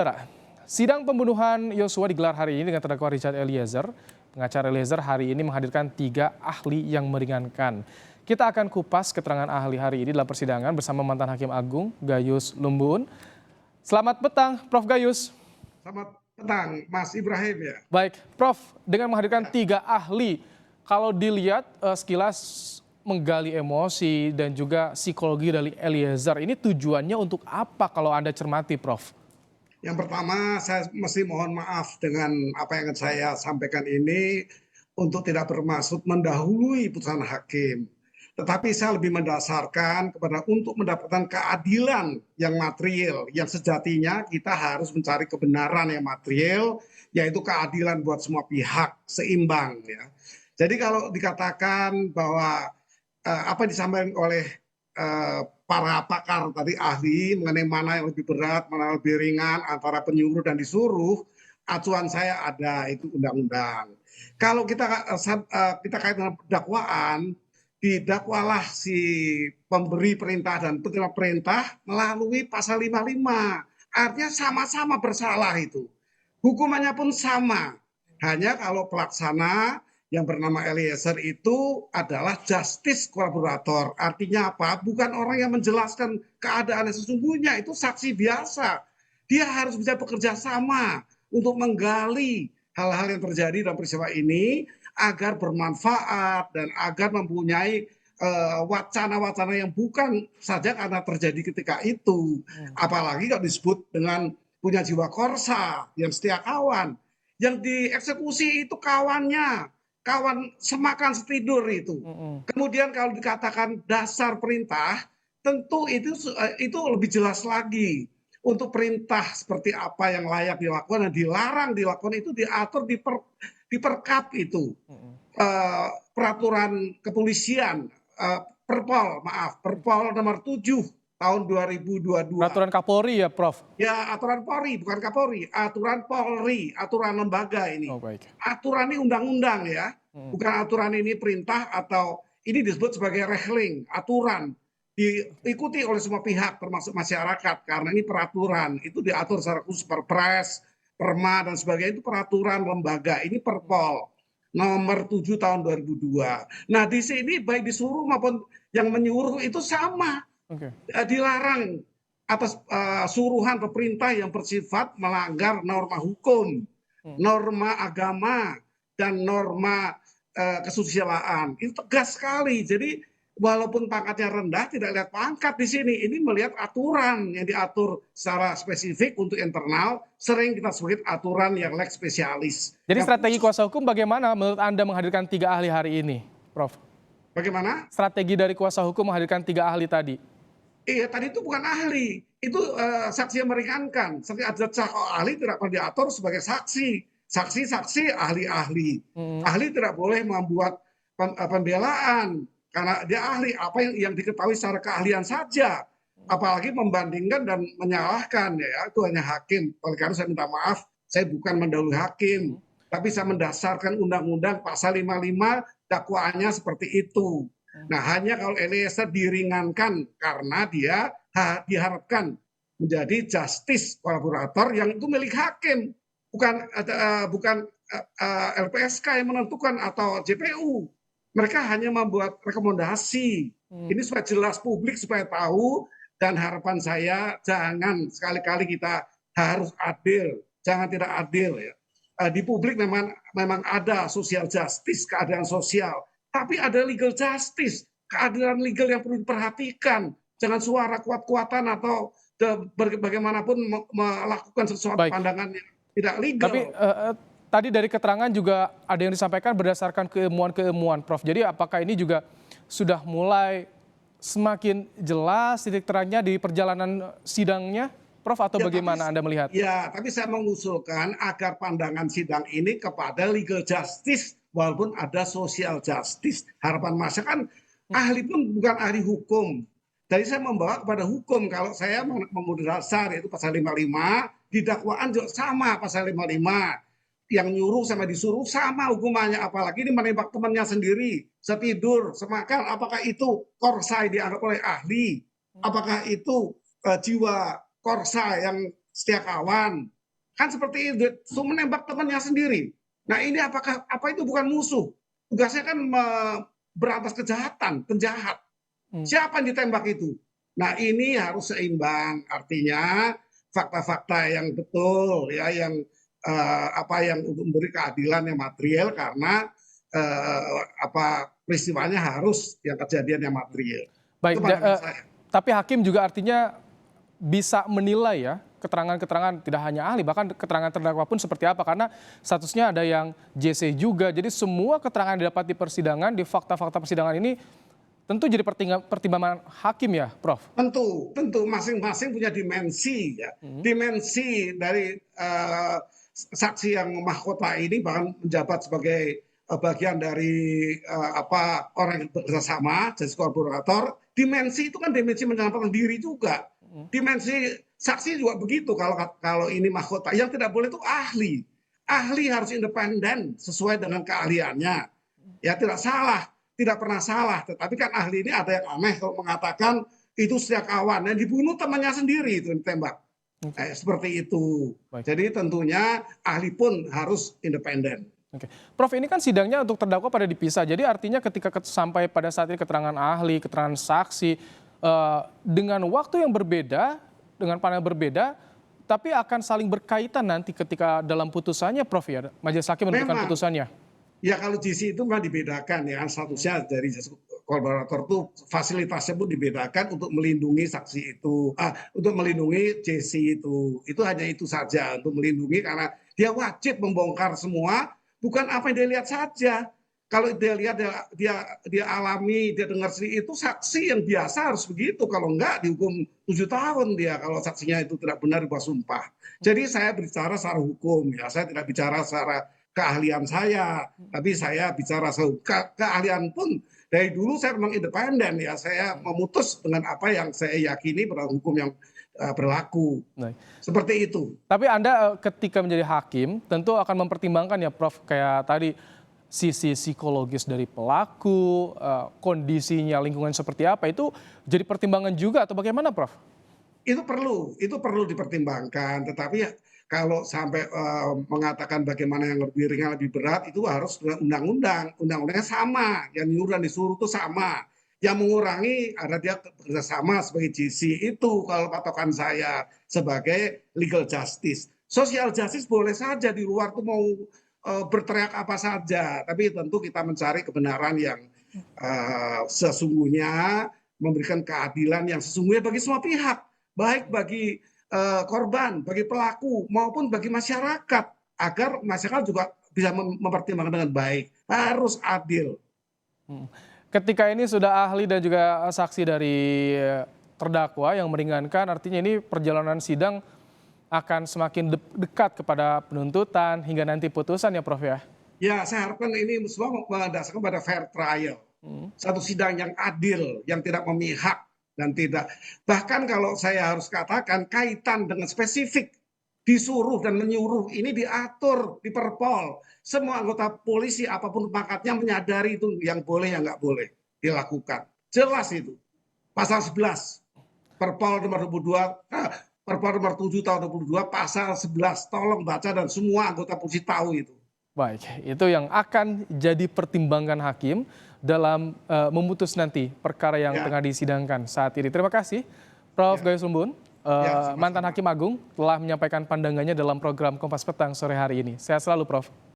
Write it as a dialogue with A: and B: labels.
A: Saudara, sidang pembunuhan Yosua digelar hari ini dengan terdakwa Richard Eliezer. Pengacara Eliezer hari ini menghadirkan 3 ahli yang meringankan. Kita akan kupas keterangan ahli hari ini dalam persidangan bersama mantan Hakim Agung Gayus Lumbun. Selamat petang, Prof. Gayus.
B: Selamat petang, Mas Ibrahim ya.
A: Baik, Prof. Dengan menghadirkan 3 ahli, kalau dilihat sekilas menggali emosi dan juga psikologi dari Eliezer, ini tujuannya untuk apa kalau Anda cermati, Prof?
B: Yang pertama, saya mesti mohon maaf dengan apa yang akan saya sampaikan ini untuk tidak bermaksud mendahului putusan hakim. Tetapi saya lebih mendasarkan kepada untuk mendapatkan keadilan yang material, yang sejatinya kita harus mencari kebenaran yang material, yaitu keadilan buat semua pihak, seimbang ya. Jadi kalau dikatakan bahwa apa yang disampaikan oleh para pakar tadi ahli mengenai mana yang lebih berat, mana yang lebih ringan antara penyuruh dan disuruh, acuan saya ada itu undang-undang. Kalau kita kait dengan dakwaan, didakwalah si pemberi perintah dan penerima perintah melalui pasal 55. Artinya sama-sama bersalah itu. Hukumannya pun sama. Hanya kalau pelaksana yang bernama Eliezer itu adalah justice kolaborator. Artinya apa? Bukan orang yang menjelaskan keadaan yang sesungguhnya, itu saksi biasa. Dia harus bisa bekerja sama untuk menggali hal-hal yang terjadi dalam peristiwa ini agar bermanfaat dan agar mempunyai wacana-wacana yang bukan saja karena terjadi ketika itu. Apalagi kalau disebut dengan punya jiwa korsa, yang setia kawan. Yang dieksekusi itu kawannya, kawan semakan setidur itu. Kemudian kalau dikatakan dasar perintah, tentu itu lebih jelas lagi. Untuk perintah seperti apa yang layak dilakukan dan dilarang dilakukan itu diatur di perkap itu. Peraturan kepolisian, Perpol nomor 7 tahun 2022.
A: Peraturan Kapolri ya, Prof?
B: Ya, aturan Polri, bukan Kapolri, aturan Polri, aturan lembaga ini.
A: Oh, baik.
B: Aturan ini undang-undang ya, bukan aturan ini perintah atau ini disebut sebagai rehling, aturan diikuti oleh semua pihak termasuk masyarakat karena ini peraturan itu diatur secara khusus Perpres, Perma dan sebagainya itu peraturan lembaga. Ini Perpol nomor 7 tahun 2002. Nah, di sini baik disuruh maupun yang menyuruh itu sama. Dilarang atas suruhan atau perintah yang bersifat melanggar norma hukum, norma agama, dan norma kesusilaan. Itu tegas sekali. Jadi walaupun pangkatnya rendah, tidak lihat pangkat di sini. Ini melihat aturan yang diatur secara spesifik untuk internal, sering kita sebut aturan yang lex spesialis.
A: Jadi strategi kuasa hukum bagaimana menurut Anda menghadirkan 3 ahli hari ini, Prof?
B: Bagaimana?
A: Strategi dari kuasa hukum menghadirkan 3 ahli tadi.
B: Iya, tadi itu bukan ahli, itu saksi yang meringankan. Seperti ada ahli tidak perlu diatur sebagai saksi. Saksi-saksi ahli-ahli. Ahli tidak boleh membuat pembelaan karena dia ahli apa yang diketahui secara keahlian saja. Apalagi membandingkan dan menyalahkan ya, itu hanya hakim. Oleh karena saya minta maaf, saya bukan mendahului hakim, tapi saya mendasarkan undang-undang pasal 55 dakwaannya seperti itu. Nah, hanya kalau Eliezer diringankan karena dia diharapkan menjadi justice kolaborator yang itu milik hakim, bukan LPSK yang menentukan atau JPU. Mereka hanya membuat rekomendasi. Ini supaya jelas publik supaya tahu, dan harapan saya jangan sekali-kali kita harus adil, jangan tidak adil ya. Di publik memang ada social justice, keadilan sosial. Tapi ada legal justice, keadilan legal yang perlu diperhatikan. Jangan suara kuat-kuatan atau bagaimanapun melakukan sesuatu pandangan yang tidak legal.
A: Tapi tadi dari keterangan juga ada yang disampaikan berdasarkan keilmuan-keilmuan, Prof. Jadi apakah ini juga sudah mulai semakin jelas titik terangnya di perjalanan sidangnya, Prof, atau bagaimana Anda melihat?
B: Ya, tapi saya mengusulkan agar pandangan sidang ini kepada legal justice walaupun ada social justice. Harapan masyarakat kan ahli pun bukan ahli hukum. Jadi saya membawa kepada hukum. Kalau saya memenuhi dasar yaitu pasal 55, di dakwaan juga sama pasal 55. Yang nyuruh sama disuruh sama hukumannya, apalagi ini menembak temannya sendiri, setidur, semakan. Apakah itu korsai dianggap oleh ahli? Apakah itu jiwa korsa yang setia kawan. Kan seperti itu, menembak temannya sendiri. Nah ini apa itu bukan musuh? Tugasnya kan berantas kejahatan, penjahat. Siapa yang ditembak itu? Nah ini harus seimbang, artinya fakta-fakta yang betul, ya, yang yang untuk memberi keadilan yang material karena peristiwanya harus yang kejadian yang material.
A: Baik,
B: Itu pandangan saya.
A: tapi hakim juga artinya bisa menilai ya keterangan-keterangan tidak hanya ahli, bahkan keterangan terdakwa pun seperti apa, karena statusnya ada yang JC juga. Jadi semua keterangan yang didapat di persidangan, di fakta-fakta persidangan ini tentu jadi pertimbangan hakim ya, Prof?
B: Tentu masing-masing punya dimensi ya. Dimensi dari saksi yang mahkota ini bahkan menjabat sebagai bagian dari orang yang bekerja sama, justice kolaborator. Dimensi itu kan dimensi menyelamatkan diri juga. Dimensi saksi juga begitu. Kalau ini mahkota, yang tidak boleh itu ahli. Ahli harus independen sesuai dengan keahliannya. Ya tidak salah, tidak pernah salah. Tetapi kan ahli ini ada yang aneh kalau mengatakan itu setia kawan, yang dibunuh temannya sendiri itu ditembak. Seperti itu.
A: Baik.
B: Jadi tentunya ahli pun harus independen.
A: Oke. Prof, ini kan sidangnya untuk terdakwa pada dipisah. Jadi artinya ketika sampai pada saat ini keterangan ahli, keterangan saksi, dengan waktu yang berbeda, dengan panel berbeda, tapi akan saling berkaitan nanti ketika dalam putusannya, Prof ya, majelis hakim menentukan putusannya.
B: Ya kalau JC itu memang dibedakan ya, statusnya dari kolaborator itu fasilitasnya pun dibedakan untuk melindungi saksi itu, untuk melindungi JC itu hanya itu saja, untuk melindungi karena dia wajib membongkar semua, bukan apa yang dia lihat saja. Kalau dia lihat, dia alami, dia dengar sendiri, itu saksi yang biasa harus begitu. Kalau enggak dihukum 7 tahun dia kalau saksinya itu tidak benar di bawah sumpah. Jadi saya bicara secara hukum ya, saya tidak bicara secara keahlian saya, tapi saya bicara keahlian pun dari dulu saya memang independen ya, saya memutus dengan apa yang saya yakini pada hukum yang berlaku.
A: Baik.
B: Seperti itu.
A: Tapi Anda ketika menjadi hakim tentu akan mempertimbangkan ya, Prof, kayak tadi sisi psikologis dari pelaku, kondisinya, lingkungan seperti apa, itu jadi pertimbangan juga atau bagaimana, Prof?
B: Itu perlu dipertimbangkan. Tetapi kalau sampai mengatakan bagaimana yang lebih ringan, lebih berat, itu harus dengan undang-undang. Undang-undangnya sama, yang nyuruh dan disuruh itu sama. Yang mengurangi ada dia bekerjasama sebagai JC itu kalau patokan saya sebagai legal justice. Social justice boleh saja di luar tuh mau berteriak apa saja, tapi tentu kita mencari kebenaran yang sesungguhnya, memberikan keadilan yang sesungguhnya bagi semua pihak, baik bagi korban, bagi pelaku maupun bagi masyarakat, agar masyarakat juga bisa mempertimbangkan dengan baik, harus adil.
A: Ketika ini sudah ahli dan juga saksi dari terdakwa yang meringankan, artinya ini perjalanan sidang akan semakin dekat kepada penuntutan hingga nanti putusan ya, Prof ya?
B: Ya, saya harapkan ini semua mendasarkan pada fair trial. Satu sidang yang adil, yang tidak memihak dan tidak. Bahkan kalau saya harus katakan kaitan dengan spesifik disuruh dan menyuruh ini diatur di Perpol. Semua anggota polisi apapun pangkatnya menyadari itu yang boleh yang nggak boleh dilakukan. Jelas itu. Pasal 11 Perpol nomor 22 Perpol nomor 7 tahun 2022 pasal 11. Tolong baca dan semua anggota polisi tahu itu.
A: Baik, itu yang akan jadi pertimbangan hakim dalam memutus nanti perkara yang tengah disidangkan saat ini. Terima kasih, Prof Gayus Lumbun, mantan Hakim Agung, telah menyampaikan pandangannya dalam program Kompas Petang sore hari ini. Sehat selalu, Prof.